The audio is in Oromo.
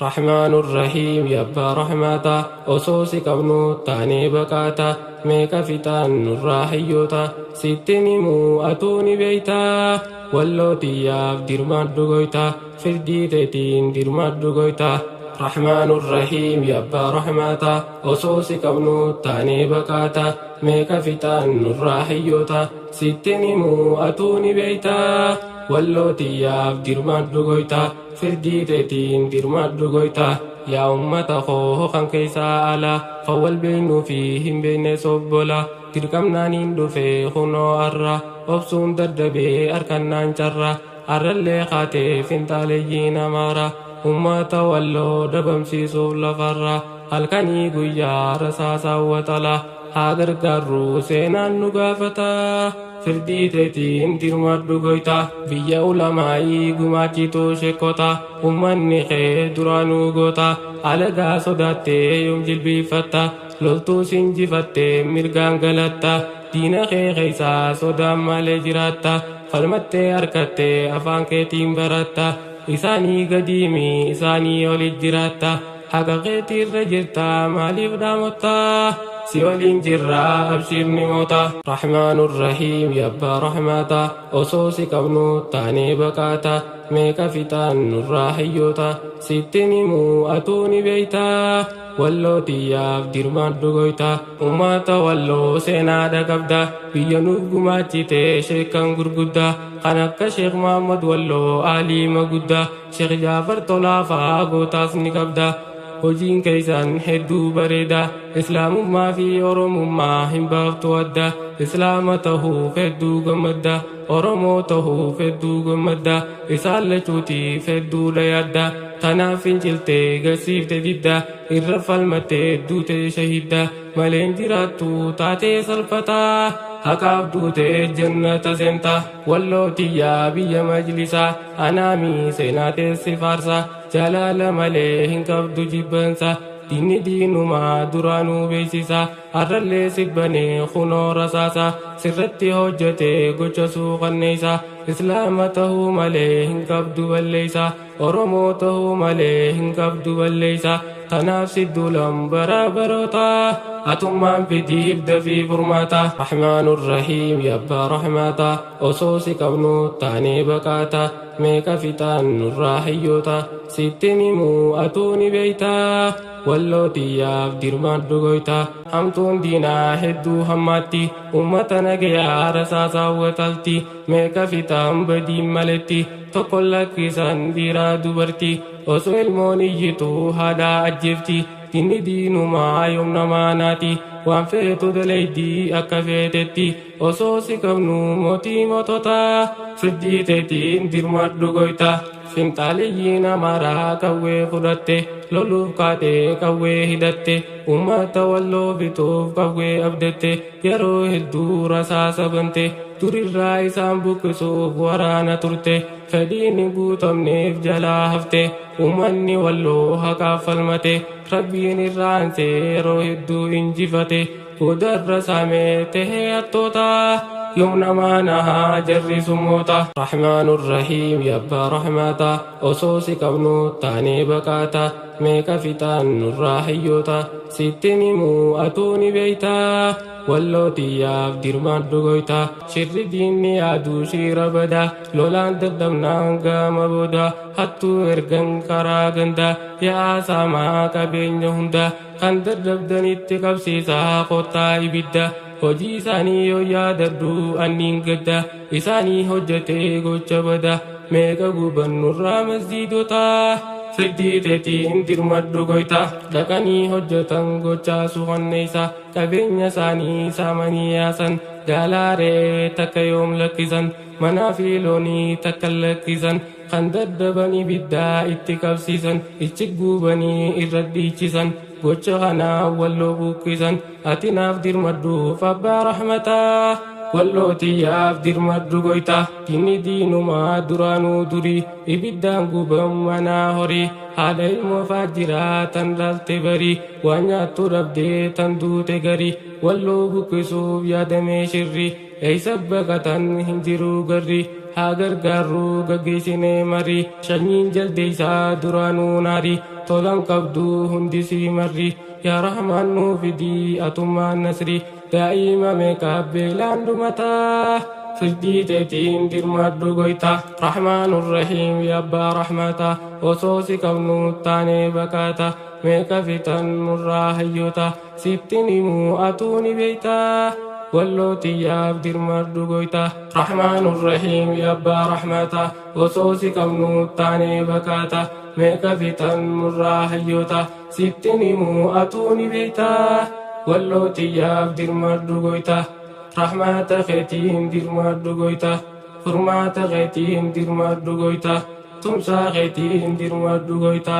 رحمن الرحيم يبا رحمتا أصوصي قبنو تاني بكاتا ميكا فتان الراحيوتا ستني مو أتوني بيتا واللوتي ياف ديرمات دقويتا فردي تيتين ديرمات دقويتا رحمن الرحيم يبا رحمتا أصوصي قبنو تاني بكاتا ميكا فتان الراحيوتا ستني مو أتوني بيتا واللوتي ياف ديرمات دقويتا فردي تيتين ديرمات دقويتا يا أمة خوه خان كيسا ألا فوال بينو فيهم بين سبولا تركمنا نندو في خنو أرى وبسون دردبي أركنان جرى أرى اللي خاتي فنتاليين مارا أمة واللو دبمسي سولا فرى halkanii guyyaa rasaasa watala hagar garuu seenaan nu gaafata firdii teetiin dirmadhu goyta biyya ulamaa'ii gumaachituu sheekota ummanni kee duraanuu goota alagaa sodaattee yoom jilbiifatta loltuu sinjifattee mirgaan galatta diina kee keessaa sodaan malee jiraatta falmattee harkattee afaan keetiin baratta isaanii gadiimi isaanii olit jiraatta haqa keetirra jirta maaliif dhaamotta si waliin jirra abshirni moota rahmaanur rahiim yabbaa rahmata osoo si qabnu taanee baqaata meeqa fixaan nurraa hayyoota sittin himuu atuu ni beeyta wallootiyaaf dirmaadhu goyta ummata walloo seenaadha qabda biyya nuuf gumaachite sheekan gurguddaa kan akka sheek Muhammad walloo aliima guddaa sheek Jaafar tolaafaa gootaas ni qabda hojiin keessan hedduu bareeda islaamummaa fi oromummaa hin baaftu adda islaama tahuuf hedduu gammadda oromoo tahuuf hedduu gammadda isaan lachuutiif hedduudha yaadda kanaaf finciltee garsiifte didda irra falmattee duute shahidda maleen jiraattu taatee salphataa haqaaf duute jannata seenta wallootiyyaa biyya majlisaa anaamii seenaa teessi faarsa jalaala malee hin qabdu jibbansa diinni diinumaa duraanuu beeksisa harrallee sibbanee kunoo rasaasa sirratti hojjetee gocha suuqanneessa islaama tahuu malee hin qabdu balleeysa oromoo tahuu malee hin qabdu balleeysa kanaaf sidduulam baraabaroota atummaan fidiif dafii furmaata rahmaanur rahiim yabbaa rahmata osoo si qabnu taanee baqaata meeqa fixaan nurraa hayyoota sittin himuu atuu ni beeyta wallootiyaaf dirmaadhu goyta hamtuun diinaa hedduu hammaatti ummata nagayaa rasaasaa watalti meeqa fixaan badiin maletti tokko lakkisan dhiiraa dubartii osoo ilmoon iyyituu haadhaa ajjeefti diinni diinumaa yoom namaa naati waan feetu daleeydii akka feetetti osoo si qabnu mootii moototaa firdii teetiin dirmadhu goyta finxaaliyyiin amaaraa qawwee fudhatte loluuf kaatee qawwee hidhatte ummata walloo bituuf qawwee abdatte yeroo hedduu rasaasa bante durirraa isaan buqqisuuf waraana turte fedhiin hin guutamneef jalaa hafte ummanni walloo haqaaf falmate rabbiin irraansee yeroo hedduu injifate boodarra saamee tahee hattoota يوم نمانا جري سموتا رحمن الرحيم يبا رحمتا أصوصي قبنو تاني بكاتا ميكا فتان نراحيوتا ستين مو أتوني بيتا واللوتياف ديرمادو goyta shirri diinni yaaduu shiira bada lolaan daddabnaan gaama booda hattuu ergan karaa ganda yaa saamaa qabeenya hunda kan daddabdanitti qabsiisaa kottaa ibidda hojii isaanii yoo yaadadhu anniin gadda isaanii hojjetee gocha bada meeqa gubannurraa masjiidota firdii teetiin dirmadhu goyta dhaqanii hojjetan gochaa suuqanneessa qabeenya isaanii saamanii yaasan gaalaaree takka yoom lakkisan manaa fi loonii takka lakkisan kan daddaban ibiddaa itti qabsiisan ichi gubanii irra dhiichisan gocha kanaa walloo buqqisan ati naaf dirmadhuuf abbaa rahmataa wallootiyaaf dirmadhu goyta diinni diinumaa duraanuu durii ibiddaan guban manaa horii haadha ilmoo faajiraa tan dhalte barii waan nyaattu dhabdee tan duute garii walloo buqqisuuf yaadamee shirrii eeysa baqatan hin jiruu garrii haa gargaarruu gaggeessinee marii sanyiin jaldeeysaa duraanuu naarii tolan qabdu hundi si marri yaa rahmaan nuu fidii atummaan nasri daa'ima meeqa beelaan dhumataa firdii teetiin dirmadhu goyta rahmaanur rahiim yaa abbaa rahmata osoo si qabnu taanee baqata meeqa fitan nurraa hayyoota sittin himuu atuu ni beeyta wallootiyaaf dirmadhu goyta rahmaanur rahiim yaa abbaa rahmata osoo si qabnu taanee baqata meeqa fitan nurraa hayyoota sittin himuu atuu ni beeyta wallootiyaaf dirmadhu goyta rahmata keetiin dirmadhu goyta furmaata keetiin dirmadhu goyta tumsaa keetiin dirmadhu goyta